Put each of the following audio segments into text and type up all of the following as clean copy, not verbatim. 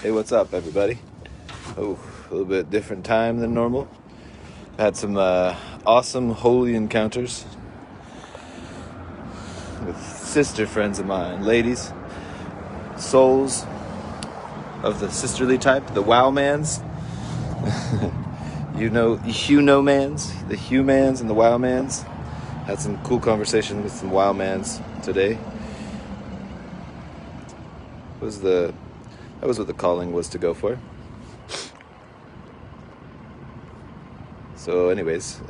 Hey, what's up, everybody? Oh, a little bit different time than normal. Had some awesome holy encounters with sister friends of mine, ladies, souls of the sisterly type, the wow-mans. you know mans, the humans and the wow-mans. Had some cool conversation with some wow-mans today. That was what the calling was to go for. So anyways,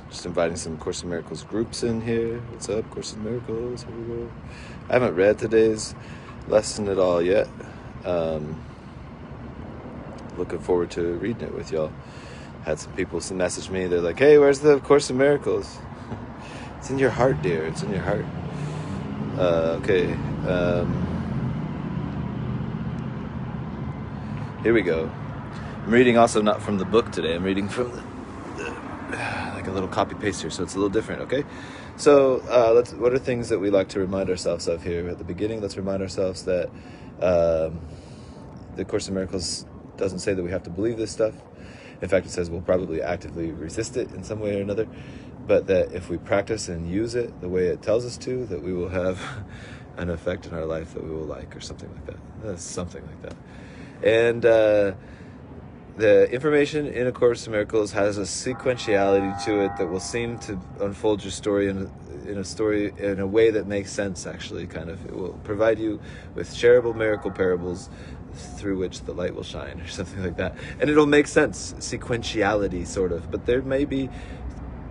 just inviting some Course in Miracles groups in here. What's up, Course in Miracles? Here we go. I haven't read today's lesson at all yet. Looking forward to reading it with y'all. Had some people message me. They're like, hey, where's the Course in Miracles? It's in your heart, dear. It's in your heart. Okay. Here we go. I'm reading also not from the book today. I'm reading from like a little copy paste here, so it's a little different, okay? So what are things that we like to remind ourselves of here at the beginning? Let's remind ourselves that the Course in Miracles doesn't say that we have to believe this stuff. In fact, it says we'll probably actively resist it in some way or another, but that if we practice and use it the way it tells us to, that we will have an effect in our life that we will like, or something like that. Something like that. And the information in A Course in Miracles has a sequentiality to it that will seem to unfold your story in a way that makes sense, actually, kind of. It will provide you with shareable miracle parables through which the light will shine, or something like that. And it'll make sense, sequentiality, sort of. But there may be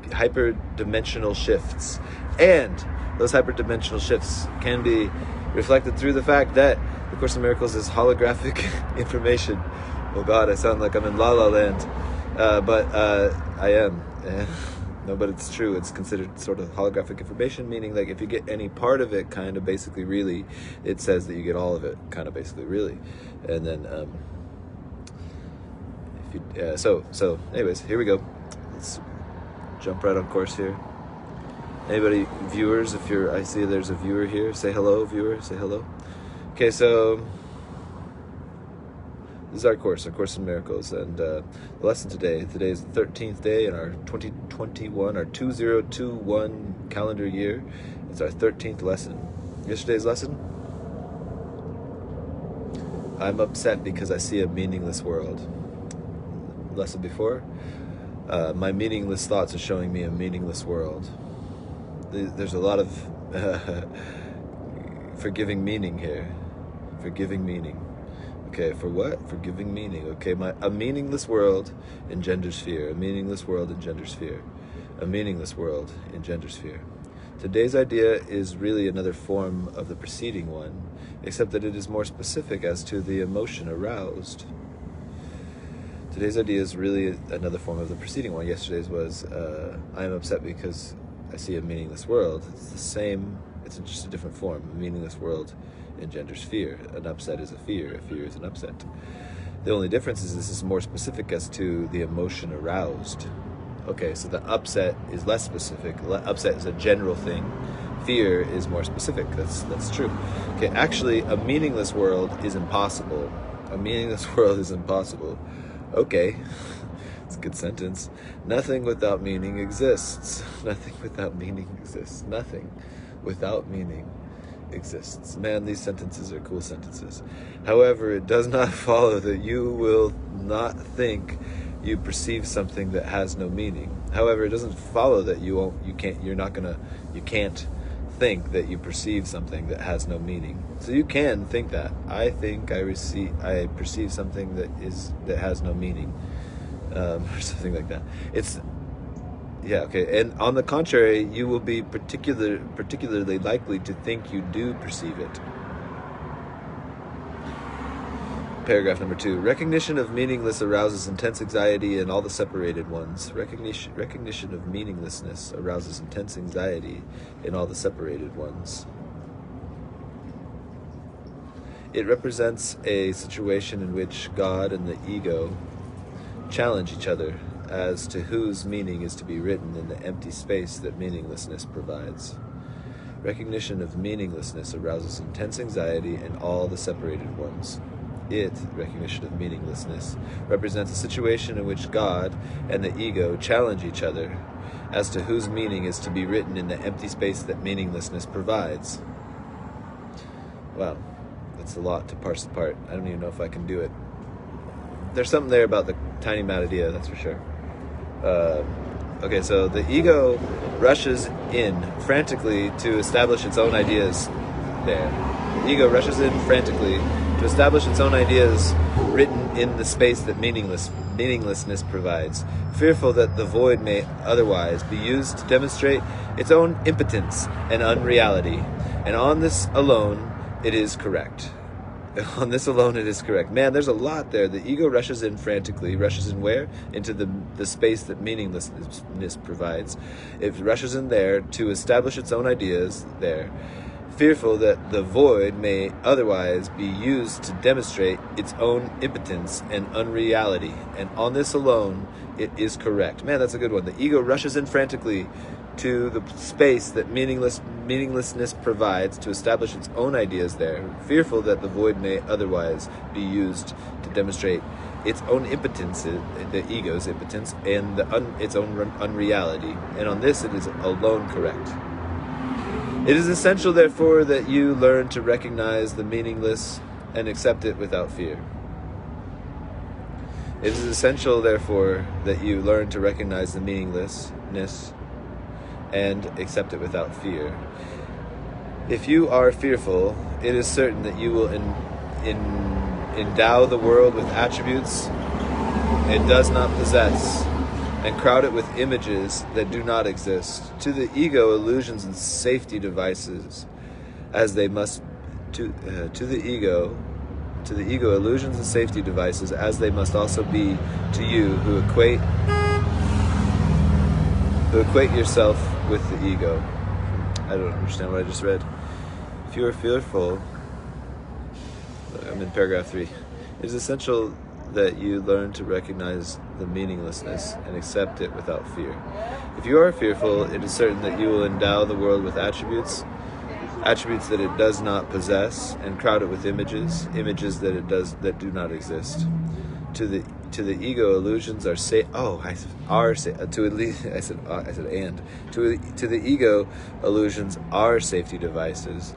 hyperdimensional shifts. And those hyperdimensional shifts can be reflected through the fact that The Course in Miracles is holographic information. Oh God, I sound like I'm in La La Land, but I am. No, but it's true. It's considered sort of holographic information, meaning like if you get any part of it, kind of basically really, it says that you get all of it, kind of basically really. And then, so anyways, here we go. Let's jump right on course here. Anybody, viewers, I see there's a viewer here, say hello, viewer, say hello. Okay, so this is our Course in Miracles, and the lesson today is the 13th day in our 2021, our 2021 calendar year. It's our 13th lesson. Yesterday's lesson, I'm upset because I see a meaningless world. Lesson before, my meaningless thoughts are showing me a meaningless world. There's a lot of forgiving meaning here. Forgiving meaning. Okay, for what? For giving meaning. Okay, a meaningless world engenders fear. A meaningless world engenders fear. A meaningless world engenders fear. Today's idea is really another form of the preceding one, except that it is more specific as to the emotion aroused. Today's idea is really another form of the preceding one. Yesterday's was, I am upset because I see a meaningless world. It's the same, it's just a different form. A meaningless world engenders fear. An upset is a fear is an upset. The only difference is this is more specific as to the emotion aroused. Okay, so the upset is less specific. Upset is a general thing. Fear is more specific. That's true. Okay, actually, a meaningless world is impossible. A meaningless world is impossible. Okay, it's a good sentence. Nothing without meaning exists. Nothing without meaning exists. Nothing without meaning exists. Man, these sentences are cool sentences. However, it does not follow that you will not think you perceive something that has no meaning. However, it doesn't follow that you can't think that you perceive something that has no meaning. So you can think that. I think I perceive something that has no meaning. Or something like that. Yeah, okay. And on the contrary, you will be particularly likely to think you do perceive it. Paragraph number 2. Recognition of meaningless arouses intense anxiety in all the separated ones. Recognition of meaninglessness arouses intense anxiety in all the separated ones. It represents a situation in which God and the ego challenge each other as to whose meaning is to be written in the empty space that meaninglessness provides. Recognition of meaninglessness arouses intense anxiety in all the separated ones. recognition of meaninglessness, represents a situation in which God and the ego challenge each other as to whose meaning is to be written in the empty space that meaninglessness provides. Wow, that's a lot to parse apart. I don't even know if I can do it. There's something there about the tiny mad idea, that's for sure. Okay, so the ego rushes in frantically to establish its own ideas there. The ego rushes in frantically to establish its own ideas written in the space that meaninglessness provides, fearful that the void may otherwise be used to demonstrate its own impotence and unreality. And on this alone, it is correct. On this alone, it is correct. Man, there's a lot there. The ego rushes in frantically. Rushes in where? Into the space that meaninglessness provides. It rushes in there to establish its own ideas there, fearful that the void may otherwise be used to demonstrate its own impotence and unreality. And on this alone, it is correct. Man, that's a good one. The ego rushes in frantically to the space that meaninglessness provides to establish its own ideas there, fearful that the void may otherwise be used to demonstrate its own impotence, the ego's impotence, and its own unreality. And on this, it is alone correct. It is essential, therefore, that you learn to recognize the meaningless and accept it without fear. It is essential, therefore, that you learn to recognize the meaninglessness and accept it without fear. If you are fearful, it is certain that you will endow the world with attributes it does not possess, and crowd it with images that do not exist. To the ego, illusions and safety devices, as they must to the ego, illusions and safety devices, as they must also be to you who equate yourself with the ego. I don't understand what I just read. If you are fearful, I'm in paragraph 3. It is essential that you learn to recognize the meaninglessness and accept it without fear. If you are fearful, it is certain that you will endow the world with attributes that it does not possess, and crowd it with images that do not exist. To the ego, illusions are to the ego, illusions are safety devices,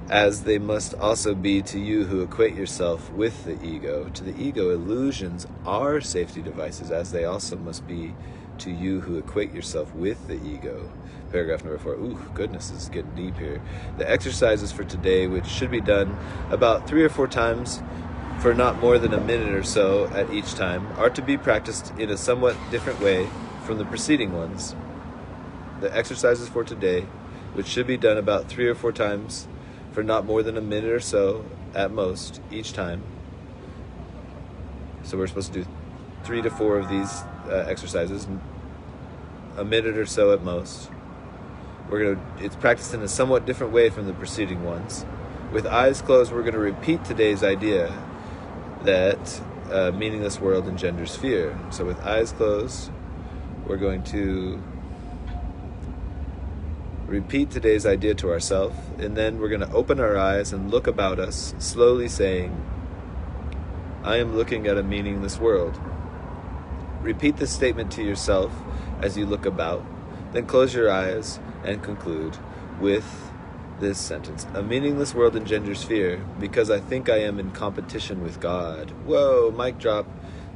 as they must also be to you who equate yourself with the ego. To the ego, illusions are safety devices, as they also must be to you who equate yourself with the ego. Paragraph number 4. Ooh, goodness, this is getting deep here. The exercises for today, which should be done about 3 or 4 times for not more than a minute or so at each time, are to be practiced in a somewhat different way from the preceding ones. The exercises for today, which should be done about 3 or 4 times for not more than a minute or so at most each time. So we're supposed to do 3 to 4 of these exercises, a minute or so at most. It's practiced in a somewhat different way from the preceding ones. With eyes closed, we're going to repeat today's idea that meaningless world engenders fear. So with eyes closed, we're going to repeat today's idea to ourselves, and then we're going to open our eyes and look about us, slowly saying, I am looking at a meaningless world. Repeat this statement to yourself as you look about, then close your eyes and conclude with this sentence. A meaningless world engenders fear because I think I am in competition with God. Whoa, mic drop.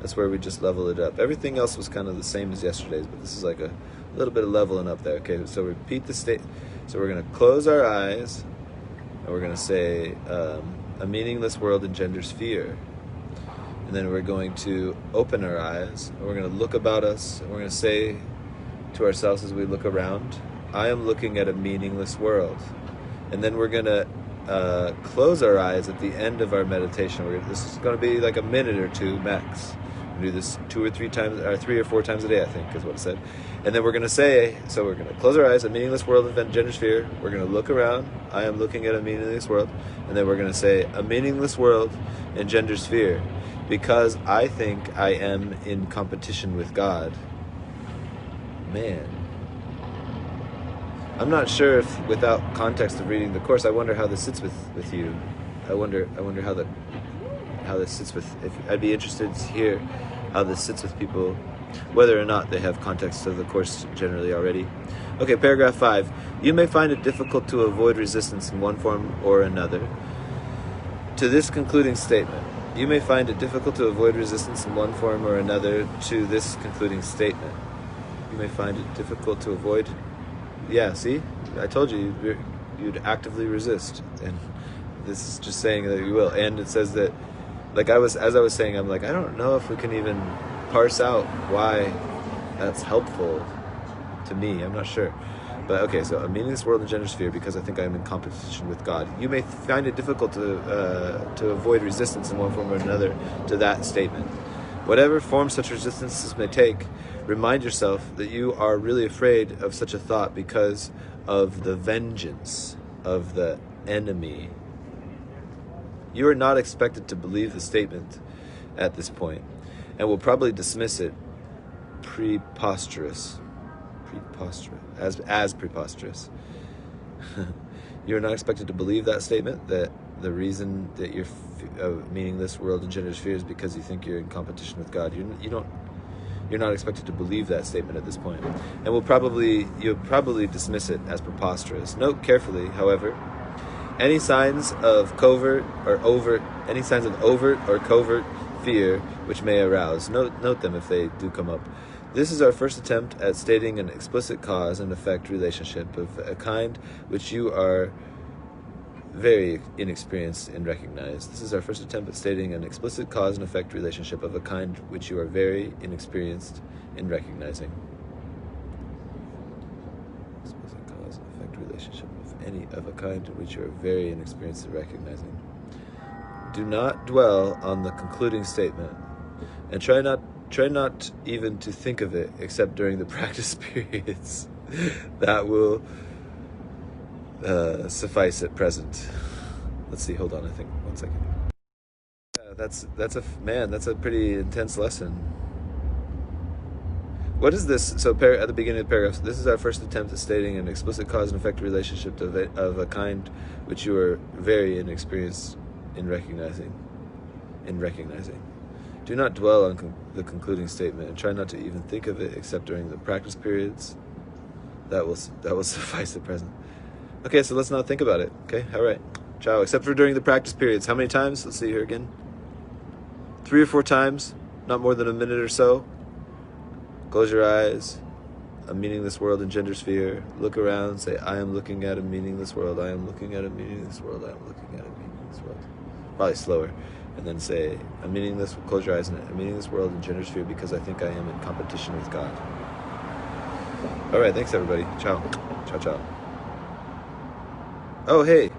That's where we just level it up. Everything else was kind of the same as yesterday's, but this is like a little bit of leveling up there. Okay, so repeat the state. So we're going to close our eyes and we're going to say, a meaningless world engenders fear. And then we're going to open our eyes and we're going to look about us and we're going to say to ourselves as we look around, I am looking at a meaningless world. And then we're going to close our eyes at the end of our meditation. This is going to be like a minute or 2 max. We do this 2 or 3 times, or 3 or 4 times a day, I think is what it said. And then we're going to say, so we're going to close our eyes, a meaningless world engenders fear. We're going to look around, I am looking at a meaningless world. And then we're going to say, a meaningless world engenders fear because I think I am in competition with God. Man. I'm not sure if, without context of reading the course, I wonder how this sits with you. I wonder how how this sits with, if I'd be interested to hear how this sits with people, whether or not they have context of the course generally already. Okay, paragraph 5. You may find it difficult to avoid resistance in one form or another to this concluding statement. You may find it difficult to avoid resistance in one form or another to this concluding statement. You may find it difficult to avoid... Yeah, see? I told you you'd actively resist. And this is just saying that you will. And it says that, like as I was saying, I'm like, I don't know if we can even parse out why that's helpful to me. I'm not sure. But okay, so a meaningless world engenders fear because I think I am in competition with God. You may find it difficult to avoid resistance in one form or another to that statement. Whatever form such resistances may take, remind yourself that you are really afraid of such a thought because of the vengeance of the enemy. You are not expected to believe the statement at this point, and will probably dismiss it preposterous, as preposterous. You are not expected to believe that statement, that the reason that you're a meaningless world engenders fear is because you think you're in competition with God. You're not expected to believe that statement at this point, and you'll probably dismiss it as preposterous. Note carefully, however, any signs of overt or covert fear which may arouse. Note them if they do come up. This is our first attempt at stating an explicit cause and effect relationship of a kind which you are very inexperienced in recognizing. This is our first attempt at stating an explicit cause and effect relationship of a kind which you are very inexperienced in recognizing. Explicit cause and effect relationship of a kind which you are very inexperienced in recognizing. Do not dwell on the concluding statement, and try not even to think of it except during the practice periods. That will suffice at present. Let's see, hold on, I think, 1 second. Yeah, that's a pretty intense lesson. What is this? So at the beginning of the paragraph, this is our first attempt at stating an explicit cause and effect relationship of a kind which you are very inexperienced in recognizing. Do not dwell on the concluding statement, and try not to even think of it except during the practice periods. That will suffice at present. Okay, so let's not think about it. Okay, all right. Ciao. Except for during the practice periods. How many times? Let's see here again. 3 or 4 times, not more than a minute or so. Close your eyes. A meaningless world engenders fear. Look around. Say, I am looking at a meaningless world. I am looking at a meaningless world. I am looking at a meaningless world. Probably slower. And then say, close your eyes, and a meaningless world engenders fear because I think I am in competition with God. All right, thanks everybody. Ciao. Ciao, ciao. Oh, hey.